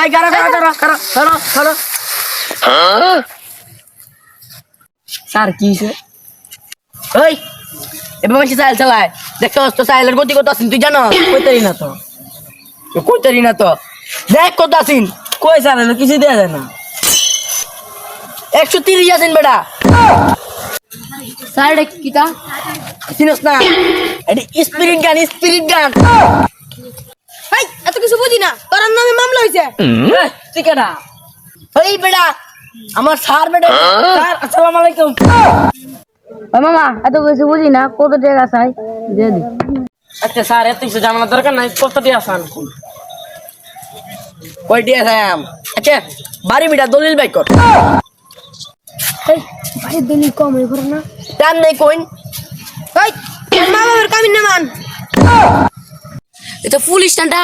এই খারা স্যার কি হইছে ওই এবার বেশি চাইল চালায় দেখছো তো চাইলের গতি কত আছেন তুই জানো কইতারি না তো দেখ কত আছেন কই চাইল কিছু দেয়া যায় না 130 আছেন বেটা স্যার এটা কিটা চিনস না এটা স্পিরিট গান এই এত কিছু বুঝি না তোর নামে মামলা হইছে তুই কেডা ওই বেটা আমার স্যার বেটা স্যার আসসালামু আলাইকুম মামা এত কিছু বুঝি না কত টাকা চাই দিয়ে দি আচ্ছা স্যার এত কিছু জানার দরকার নাই কত দিয়ে আসান কই দিয়ে আসাম আচ্ছা বাড়ি বিটা দলিল বাই কর এই ভাই দলিল কম হই করে না টান নাই কইন এই মা বাবার কামিন না মান এটা পুলিশ টান্ডা